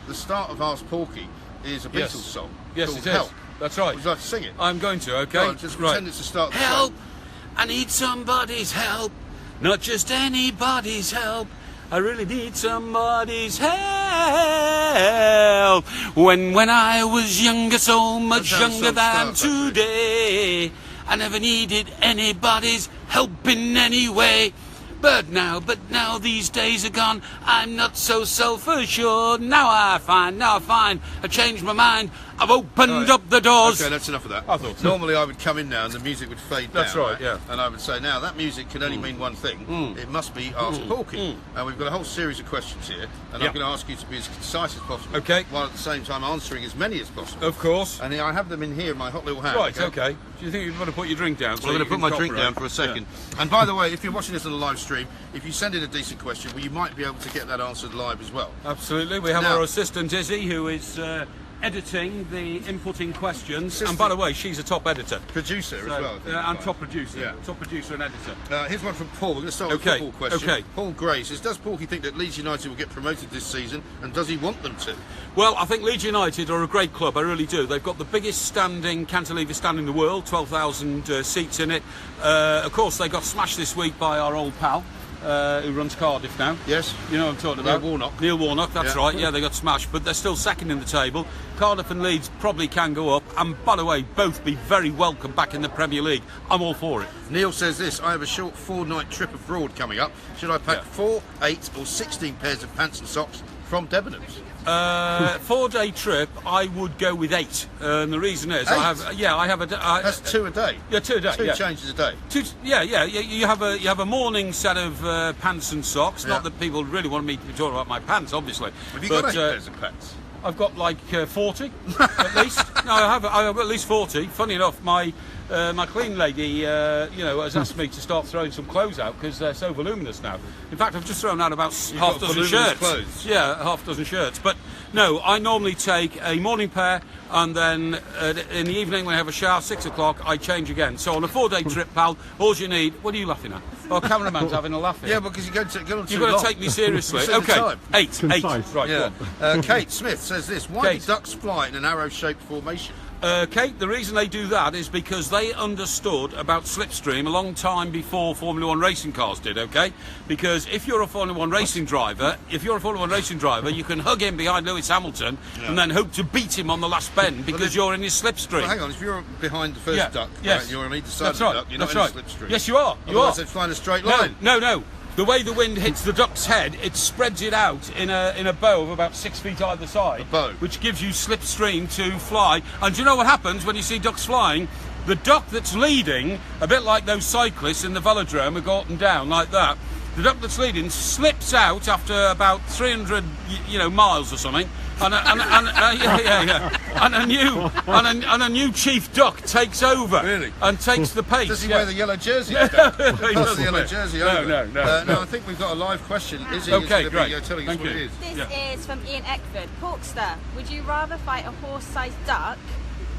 the start of Ask Porky is a Beatles song. Yes, called it is. Help. That's right. Would you like to sing it? I'm going to, okay? Go on, just pretend it's the start of the Help! song. I need somebody's help. Not just anybody's help. I really need somebody's help. When I was younger, so much younger than today, I never needed anybody's help in any way. But now these days are gone. I'm not so self-assured. Now I find, I changed my mind. I've opened up the doors. Okay, that's enough of that. I thought so. Normally I would come in now and the music would fade down. That's right, yeah. And I would say, now that music can only mean one thing. It must be Ask Porky. And we've got a whole series of questions here, and I'm going to ask you to be as concise as possible. Okay. While at the same time answering as many as possible. Of course. And I have them in here in my hot little hand. Right, okay. Do you think you'd want to put your drink down? So I'm going to put my drink down for a second. Yeah. And by the way, if you're watching this on the live stream, if you send in a decent question, well, you might be able to get that answered live as well. Absolutely. We have our assistant, Izzy, who is editing the inputting questions. And by the way, she's a top editor. Producer as well. And top producer. Yeah. Top producer and editor. Here's one from Paul. We're going to start with a football question. Okay. Paul Gray says, does Porky think that Leeds United will get promoted this season, and does he want them to? Well, I think Leeds United are a great club, I really do. They've got the biggest standing cantilever stand in the world, 12,000 seats in it. Of course, they got smashed this week by our old pal, who runs Cardiff now. Yes. You know what I'm talking about? Neil Warnock, that's right. Yeah, they got smashed, but they're still second in the table. Cardiff and Leeds probably can go up, and by the way, both be very welcome back in the Premier League. I'm all for it. Neil says this, I have a short 4-night trip abroad coming up. Should I pack 4, 8 or 16 pairs of pants and socks from Debenhams? 4-day trip, I would go with 8. And the reason is, I have a... That's 2 a day? Yeah, 2 a day. 2 changes a day? You have a morning set of pants and socks. Not that people really want me to be talking about my pants, obviously. Have you got 8 pairs of pants? I've got like 40 at least. No, I've got at least 40. Funny enough, my clean lady, has asked me to start throwing some clothes out because they're so voluminous now. In fact, I've just thrown out about half a dozen shirts. Clothes. Yeah, half a dozen shirts. But no, I normally take a morning pair, and then in the evening when I have a shower, 6 o'clock, I change again. So on a 4-day trip, pal, all you need. What are you laughing at? Oh, cameraman's having a laugh here. Yeah, because you've got to You've got to take me seriously. Okay, 8. Right, yeah. go on. Kate Smith says this. Why do ducks fly in an arrow-shaped formation? Kate, the reason they do that is because they understood about slipstream a long time before Formula 1 racing cars did, okay? Because if you're a Formula 1 racing driver, you can hug in behind Lewis Hamilton and then hope to beat him on the last bend because you're in his slipstream. Well, hang on, if you're behind the first duck, right, you're on either side of the duck, you're not in a slipstream. Yes, you are. Otherwise they'd fly in a straight line. No. The way the wind hits the duck's head, it spreads it out in a bow of about 6 feet either side. A bow. Which gives you slipstream to fly. And do you know what happens when you see ducks flying? The duck that's leading, a bit like those cyclists in the velodrome who go up and down like that, the duck that's leading slips out after about 300 miles or something, and a new chief duck takes over. Really? And takes the pace. Does he wear the yellow jersey? No, the yellow jersey over. No. I think we've got a live question. Izzy is going to great. be telling us what it is. This is from Ian Eckford. Porkster, would you rather fight a horse-sized duck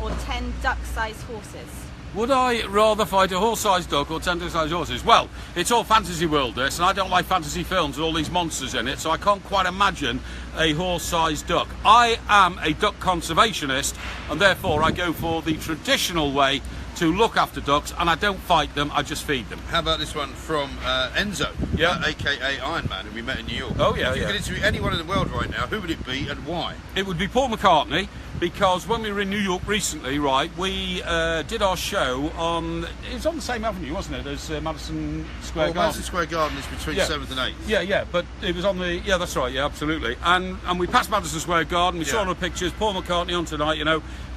or 10 duck-sized horses? Would I rather fight a horse-sized duck or 10 duck-sized horses? Well, it's all fantasy world, this, and I don't like fantasy films with all these monsters in it, so I can't quite imagine a horse-sized duck. I am a duck conservationist, and therefore I go for the traditional way to look after ducks, and I don't fight them, I just feed them. How about this one from Enzo, aka Iron Man, who we met in New York? Oh, yeah, If you could interview anyone in the world right now, who would it be and why? It would be Paul McCartney, because when we were in New York recently, right, we did our show on... It was on the same avenue, wasn't it, as Madison Square Garden? Madison Square Garden is between 7th and 8th. Yeah, but it was on the... Yeah, that's right, yeah, absolutely. And we passed Madison Square Garden, we saw all the pictures, Paul McCartney on tonight,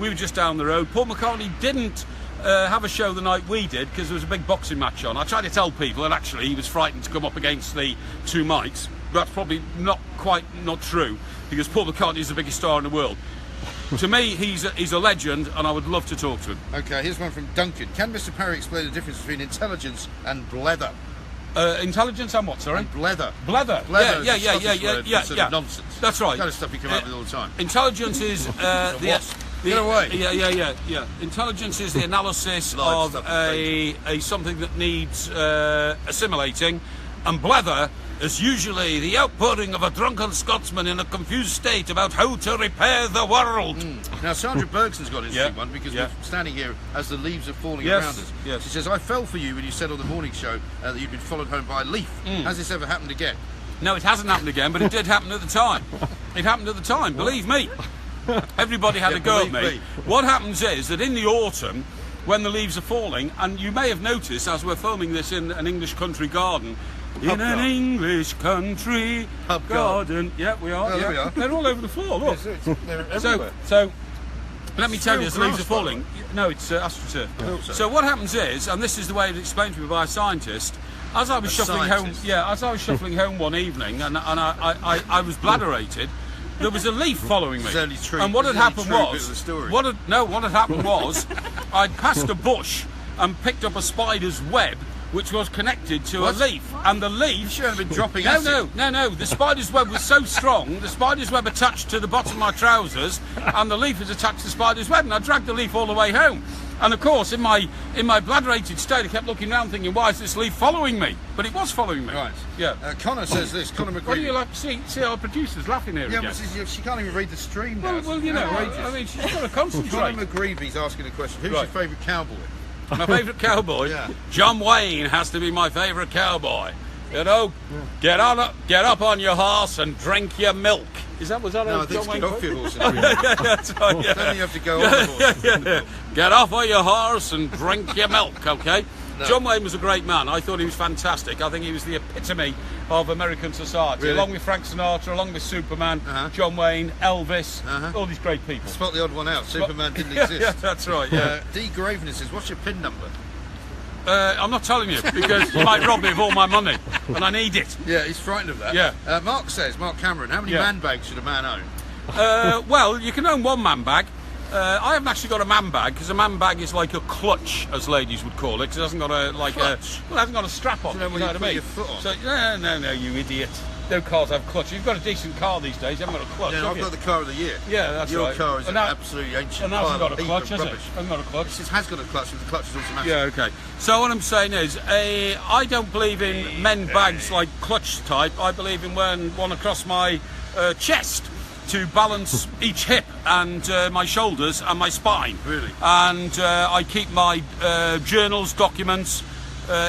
we were just down the road. Paul McCartney didn't have a show the night we did because there was a big boxing match on. I tried to tell people that actually he was frightened to come up against the two mics. That's probably not true because Paul McCartney is the biggest star in the world. To me, he's a legend, and I would love to talk to him. Okay, here's one from Duncan. Can Mr. Perry explain the difference between intelligence and blether? Intelligence and what, sorry? And blether. Blether. Yeah. Sort of nonsense. That's right. The kind of stuff you come up with all the time. Intelligence is Get away. Yeah. Intelligence is the analysis of a something that needs assimilating, and blether is usually the outpouring of a drunken Scotsman in a confused state about how to repair the world. Now, Sandra Bergson's got an interesting one, because we're standing here as the leaves are falling around us. She says, I fell for you when you said on the morning show that you'd been followed home by a leaf. Has this ever happened again? No, it hasn't happened again, but it did happen at the time. It happened at the time, believe me. Everybody had a go at me. What happens is that in the autumn, when the leaves are falling, and you may have noticed as we're filming this in an English country garden, in an English country garden. Yeah, we are. There we are. They're all over the floor, look. They're everywhere. So let me tell you, as the leaves are falling. No, it's AstroTurf. So what happens is, and this is the way it was explained to me by a scientist, as I was shuffling home one evening, and I was bladderated, there was a leaf following me. And what had happened was, I'd passed a bush and picked up a spider's web, which was connected to a leaf, and the leaf... You should have been dropping acid. No, the spider's web was so strong, the spider's web attached to the bottom of my trousers, and the leaf was attached to the spider's web, and I dragged the leaf all the way home. And of course, in my bladderated state, I kept looking around thinking, why is this leaf following me? But it was following me. Right. Yeah. Connor says this, Connor McGreevy. What do you like to see our producers laughing here again? But she can't even read the stream now. Well, you know, I mean, she's got to concentrate. Connor McGreevy's asking a question. Who's your favourite cowboy? My favourite cowboy? Yeah. John Wayne has to be my favourite cowboy. You know, get up on your horse and drink your milk. Was that no, a I think John Wayne get off your horse. That's right, yeah. Then you have to go on the horse. Get off of your horse and drink your milk, okay? No. John Wayne was a great man. I thought he was fantastic. I think he was the epitome of American society, really? Along with Frank Sinatra, along with Superman, John Wayne, Elvis, all these great people. Spot the odd one out. Superman didn't exist. Yeah, that's right, yeah. D. Gravener says, what's your PIN number? I'm not telling you, because you might rob me of all my money, and I need it. Yeah, he's frightened of that. Yeah. Mark Cameron, how many man bags should a man own? Well, you can own one man bag. I haven't actually got a man bag, because a man bag is like a clutch, as ladies would call it, because it hasn't got it hasn't got a strap on. So then you know what I mean? Your foot on. So no, you idiot. No cars have clutch. You've got a decent car these days. You haven't got a clutch. Yeah, I've got the car of the year. Yeah, that's Your right. car is an absolutely ancient and hasn't got a clutch, has it? rubbish. Hasn't got a clutch. It has got a clutch, and the clutch is automatic. Yeah, okay. So what I'm saying is, I don't believe in men bags like clutch type. I believe in wearing one across my chest to balance each hip and my shoulders and my spine. Really? And I keep my journals, documents,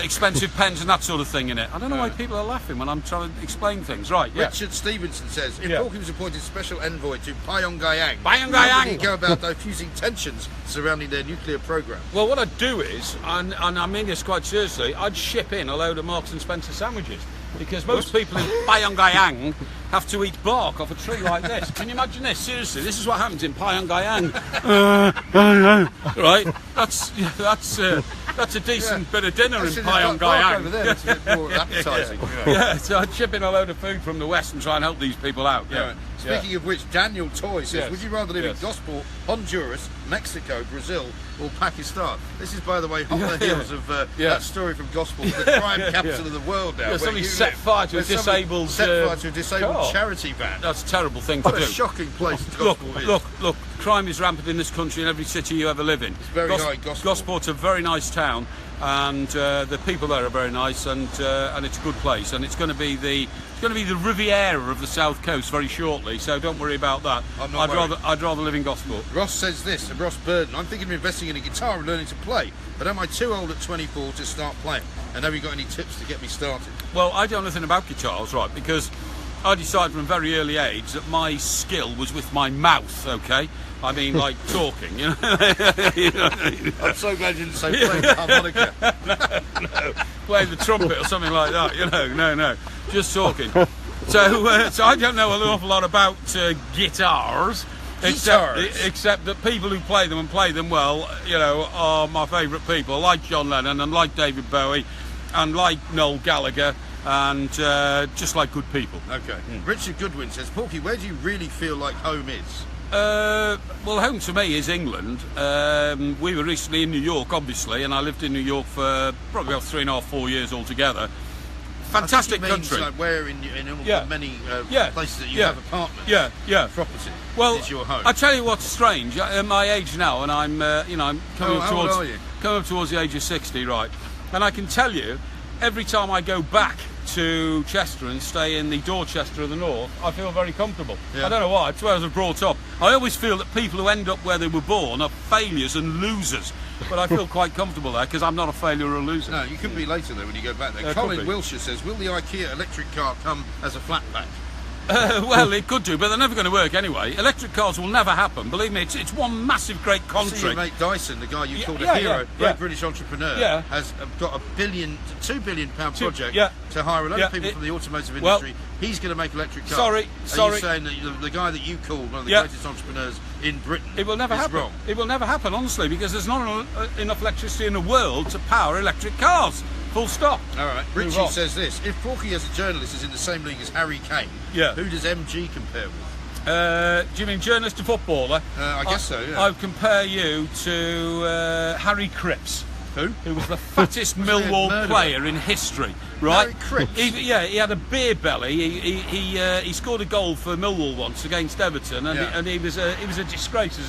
expensive pens and that sort of thing in it. I don't know why people are laughing when I'm trying to explain things. Right, yeah. Richard Stevenson says, if Porky was appointed special envoy to Pyongyang, Pyongyang, how would he go about diffusing tensions surrounding their nuclear program? Well, what I'd do is, and I mean this quite seriously, I'd ship in a load of Marks and Spencer sandwiches. Because most people in Pyongyang have to eat bark off a tree like this. Can you imagine this? Seriously, this is what happens in Pyongyang. Right? That's a decent bit of dinner in Pyongyang. Over there, it's a bit more appetising. Yeah, so I'd ship in a load of food from the West and try and help these people out. Yeah. Speaking of which, Daniel Toy says, would you rather live in Gosport, Honduras, Mexico, Brazil, or Pakistan? This is, by the way, on the heels of that story from Gosport, the crime capital of the world now. Somebody set fire to a disabled charity van. That's a terrible thing to do. What a shocking place Gosport is. Look, crime is rampant in this country, in every city you ever live in. It's very high, Gosport. Gosport's a very nice town, and the people there are very nice, and it's a good place, and it's going to be the Riviera of the South Coast very shortly. So don't worry about that. I'd rather live in Gosport. Ross says this, and Ross Burden, I'm thinking of investing in a guitar and learning to play, but am I too old at 24 to start playing? And have you got any tips to get me started? Well, I don't know anything about guitars, right, because I decided from a very early age that my skill was with my mouth, okay? I mean, like talking, you know. I'm so glad you didn't say playing the harmonica. No, playing the trumpet or something like that, you know. No, just talking. So I don't know an awful lot about guitars. Except that people who play them and play them well, you know, are my favourite people, like John Lennon and like David Bowie and like Noel Gallagher, and just like good people. Okay. Richard Goodwin says, Porky, where do you really feel like home is? Well, home to me is England. We were recently in New York, obviously, and I lived in New York for probably about 3.5, 4 years altogether. Fantastic country. Like where in all the many places that you have apartments, property, is your home. I tell you what's strange. At my age now, and I'm coming up towards the age of 60, right? And I can tell you, every time I go back to Chester and stay in the Dorchester of the North, I feel very comfortable. Yeah. I don't know why, it's where I was brought up. I always feel that people who end up where they were born are failures and losers. But I feel quite comfortable there because I'm not a failure or a loser. No, you could be later though when you go back there. Could Colin be. Wilshire says, will the IKEA electric car come as a flat pack? Well, it could do, but they're never going to work anyway. Electric cars will never happen. Believe me, it's one massive, great See, contract. your mate Dyson, the guy you called a yeah, hero, yeah, great yeah. British entrepreneur, Yeah. has got a £2 billion project yeah. to hire a lot Yeah, of people it- from the automotive well, industry. He's going to make electric cars. sorry. Are you saying that the guy that you called one of the Yeah. greatest entrepreneurs in Britain It will never is happen. wrong? It will never happen, honestly, because there's not enough electricity in the world to power electric cars. Full stop. All right. Move Richie on. says this: if Porky as a journalist is in the same league as Harry Kane, Yeah. who does MG compare with? Do you mean journalist to footballer? I guess so, yeah. I would compare you to Harry Cripps, who was the fattest Was he a Millwall murderer? player in history. Right? Harry Cripps? He had a beer belly. He scored a goal for Millwall once against Everton, and he was a disgrace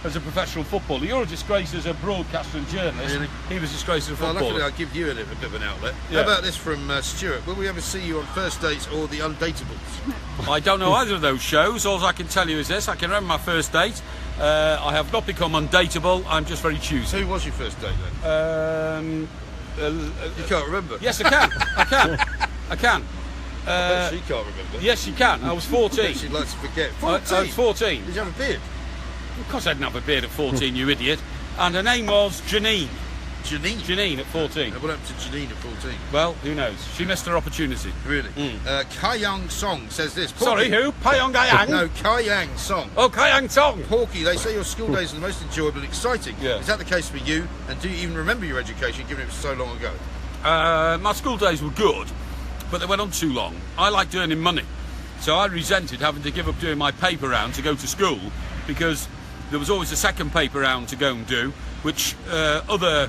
as a professional footballer. You're a disgrace as a broadcaster and journalist. Really? He was a disgrace as a Well, footballer. luckily I give you a bit of an outlet. Yeah. How about this from Stuart? Will we ever see you on First Dates or The Undateables? I don't know either of those shows. All I can tell you is this: I can remember my first date. I have not become undateable. I'm just very choosy. Who was your first date then? You can't remember? Yes, I can. I can. I bet she can't remember. Yes, you can. I was 14. She'd like to forget. I was 14. Did you have a beard? Of course I didn't have a beard at 14, you idiot. And her name was Janine. Janine? Janine at 14. What happened to Janine at 14? Well, who knows? She missed her opportunity. Really? Kayang Song says this. Sorry, who? Pyong Gayang? No, Kayang Song. Oh, Kayang Tong. Porky, they say your school days are the most enjoyable and exciting. Yeah. Is that the case for you? And do you even remember your education, given it was so long ago? My school days were good, but they went on too long. I liked earning money, so I resented having to give up doing my paper round to go to school, because there was always a second paper round to go and do, which other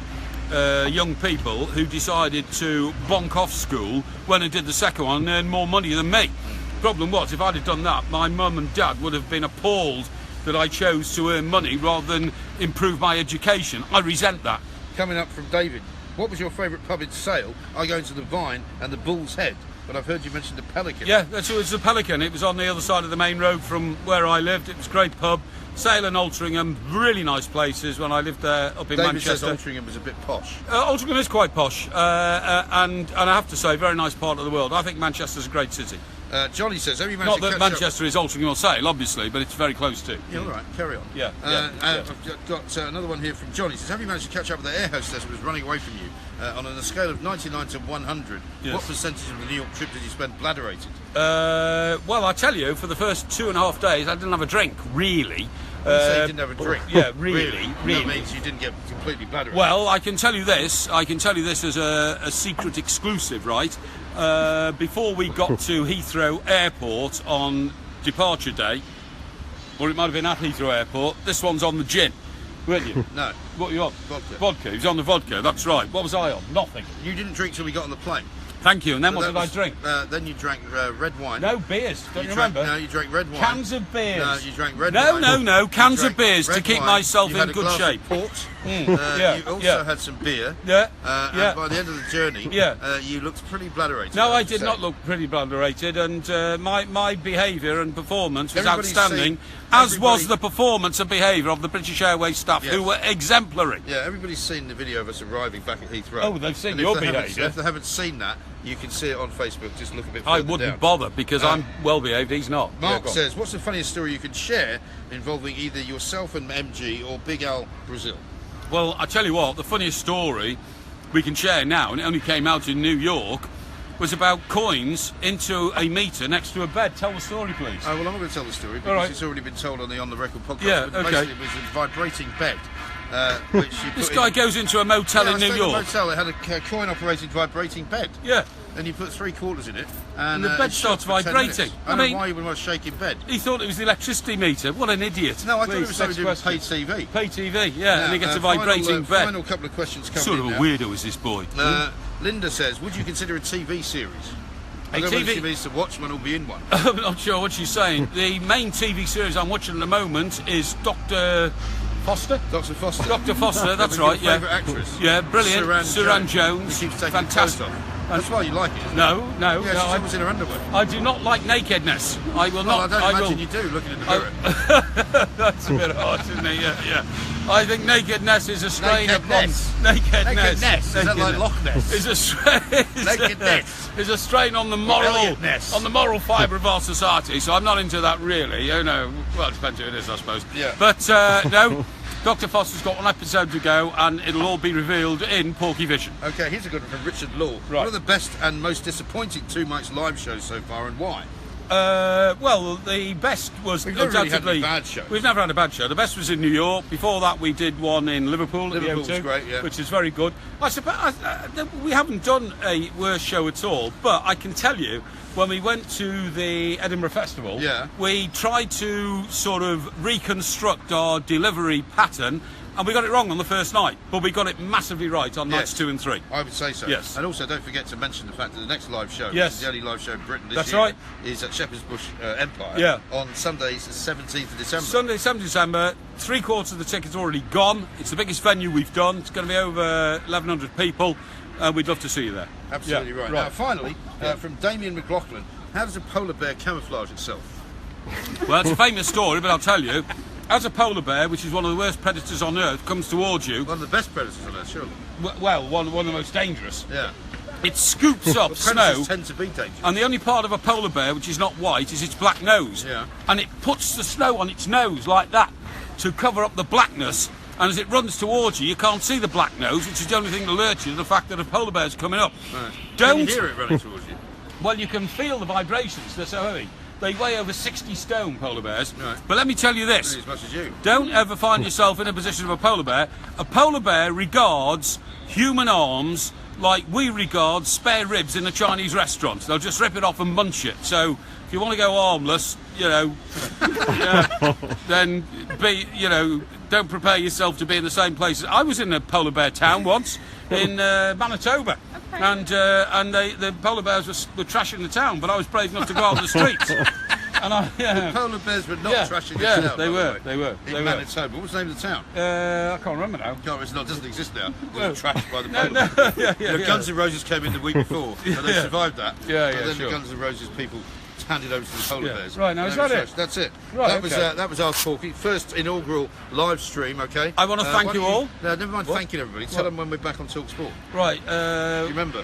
young people who decided to bonk off school went and did the second one and earned more money than me. Problem was, if I'd have done that, my mum and dad would have been appalled that I chose to earn money rather than improve my education. I resent that. Coming up from David. What was your favourite pub in Sale? I go into the Vine and the Bull's Head, but I've heard you mention the Pelican. Yeah, it was the Pelican. It was on the other side of the main road from where I lived. It was a great pub. Sale and Altrincham, really nice places when I lived there up in David Manchester. says Altrincham was a bit posh. Altrincham is quite posh, and I have to say, very nice part of the world. I think Manchester's a great city. Johnny says, have you managed Not to that catch Manchester is Altrincham or Sale, obviously, but it's very close to. Yeah, all right, carry on. Yeah. I've got another one here from Johnny. He says, have you managed to catch up with the air hostess who was running away from you? On a scale of 99 to 100, Yes. what percentage of the New York trip did you spend bladderated? Well, I tell you, for the first 2.5 days, I didn't have a drink, really. You say you didn't have a drink. Yeah, really. That means you didn't get completely bladderated. Well, I can tell you this. I can tell you this as a secret exclusive, right? Before we got to Heathrow Airport on departure day, or it might have been at Heathrow Airport, this one's on the gin, weren't you? No. What were you on? Vodka. Vodka. He was on the vodka, that's right. What was I on? Nothing. You didn't drink till we got on the plane. Thank you. And then So what that did I was- drink? Then you drank red wine. No, beers. Don't you drank, remember? No, you drank red wine. Cans of beers. No, you drank red No, wine. no, You cans drank of beers to red keep wine. myself You in had a good glass of shape. Port. Yeah, You also yeah. had some beer. Yeah, And yeah. by the end of the journey, Yeah. you looked pretty bladderated. No, have I to did say. not look pretty bladderated, and my behaviour and performance was Everybody's outstanding, seen- as was everybody- the performance and behaviour of the British Airways staff, Yes. who were exemplary. Yeah, everybody's seen the video of us arriving back at Heathrow. Oh, they've seen And your if they haven't- behaviour. If they haven't seen that, you can see it on Facebook. Just look a bit further I wouldn't down. bother, because I'm well behaved, he's not. Mark Yeah, go on. says, what's the funniest story you can share involving either yourself and MG or Big Al Brazil? Well, I tell you what, the funniest story we can share now, and it only came out in New York, was about coins into a meter next to a bed. Tell the story, please. Oh, well, I'm not going to tell the story because All right. it's already been told on the On The Record podcast. Yeah, but okay. basically it was a vibrating bed. Which you This put guy in, goes into a motel yeah, in I New stayed in a York. motel. They had a coin-operated vibrating bed. Yeah. And you put 3 quarters in it, And the bed it starts shook for 10 vibrating. minutes. I I don't mean- know why you would want to shake in bed. He thought it was the electricity meter. What an idiot. No, I thought it Please, was something to do next with question. pay TV. Pay TV, yeah, and he gets a vibrating final, bed. Final couple of questions coming Sort of in a now. weirdo is this boy. Linda says, would you consider a TV series? I A don't know whether TV she means to watch one or be in one. I'm not sure what she's saying. The main TV series I'm watching at the moment is Dr. Foster? Dr. Foster. Dr. Foster, that's Your right, yeah. favourite actress. Yeah, brilliant. Suran Jones. Who keeps taking Fantastic. clothes off. That's why you like it, isn't it? No. Yeah, she's always in her underwear. I do not like nakedness. I will not. I don't imagine you do, looking in the mirror. That's a bit harsh, isn't it? Yeah. I think nakedness is a strain Nakedness. Nakedness. Is that like Loch Ness? Is a strain on the moral fibre of our society. So I'm not into that really. You know, well, it depends who it is, I suppose. Yeah. But no. Dr. Foster's got one episode to go, and it'll all be revealed in Porky Vision. Okay, here's a good one from Richard Law. Right. What are the best and most disappointing 2 Mics live shows so far, and why? Well, the best was We've never really had undoubtedly. any bad shows. We've never had a bad show. The best was in New York. Before that, we did one in Liverpool. Liverpool's at the O2, great, yeah. which is very good. I suppose we haven't done a worse show at all. But I can tell you, when we went to the Edinburgh Festival, we tried to sort of reconstruct our delivery pattern. And we got it wrong on the first night, but we got it massively right on nights 2 and 3. I would say so. Yes. And also, don't forget to mention the fact that the next live show, which is the only live show in Britain this year, is at Shepherd's Bush Empire on Sunday, the 17th of December. Sunday, 7th of December. 3/4 of the tickets already gone. It's the biggest venue we've done. It's going to be over 1,100 people. We'd love to see you there. Absolutely right. Now, finally, from Damien McLaughlin, how does a polar bear camouflage itself? Well, it's a famous story, but I'll tell you. As a polar bear, which is one of the worst predators on Earth, comes towards you... One of the best predators on Earth, surely. Well, one of the most dangerous. Yeah. It scoops up snow. Predators tend to be dangerous. And the only part of a polar bear which is not white is its black nose. Yeah. And it puts the snow on its nose like that to cover up the blackness. And as it runs towards you, you can't see the black nose, which is the only thing that alerts you to the fact that a polar bear's coming up. Right. Don't... Can you hear it running towards you? Well, you can feel the vibrations. They're so heavy. They weigh over 60 stone, polar bears. Right. But let me tell you this. Really as much as you. Don't ever find yourself in a position of a polar bear. A polar bear regards human arms like we regard spare ribs in a Chinese restaurant. They'll just rip it off and munch it. So if you want to go harmless, you know, then don't prepare yourself to be in the same place. I was in a polar bear town once in Manitoba. And the polar bears were trashing the town, but I was brave enough to go out on the streets. And the polar bears were not trashing the town. They were. In Manitoba. What was the name of the town? I can't remember now. It doesn't exist now. It was trashed by the polar bears. Guns N' Roses came in the week before, and they survived that. And then the Guns N' Roses people handed over to the polar bears. Right, now is that it? That's it. Right, that was our Porky. First inaugural live stream, okay? I want to thank you all. No, never mind thanking everybody. Tell them when we're back on talkSPORT. Right. You remember?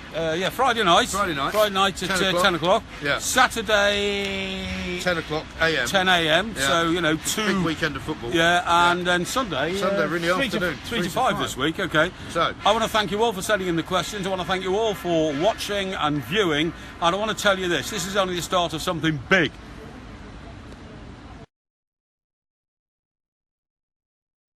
Friday night. Friday night at 10 o'clock. Yeah. Saturday... 10 o'clock a.m. 10 a.m. Yeah. So, big weekend of football. Yeah, and then Sunday... in the afternoon. 3 to 5 this week, okay. So, I want to thank you all for sending in the questions. I want to thank you all for watching and viewing. And I want to tell you this. This is only the start of something big.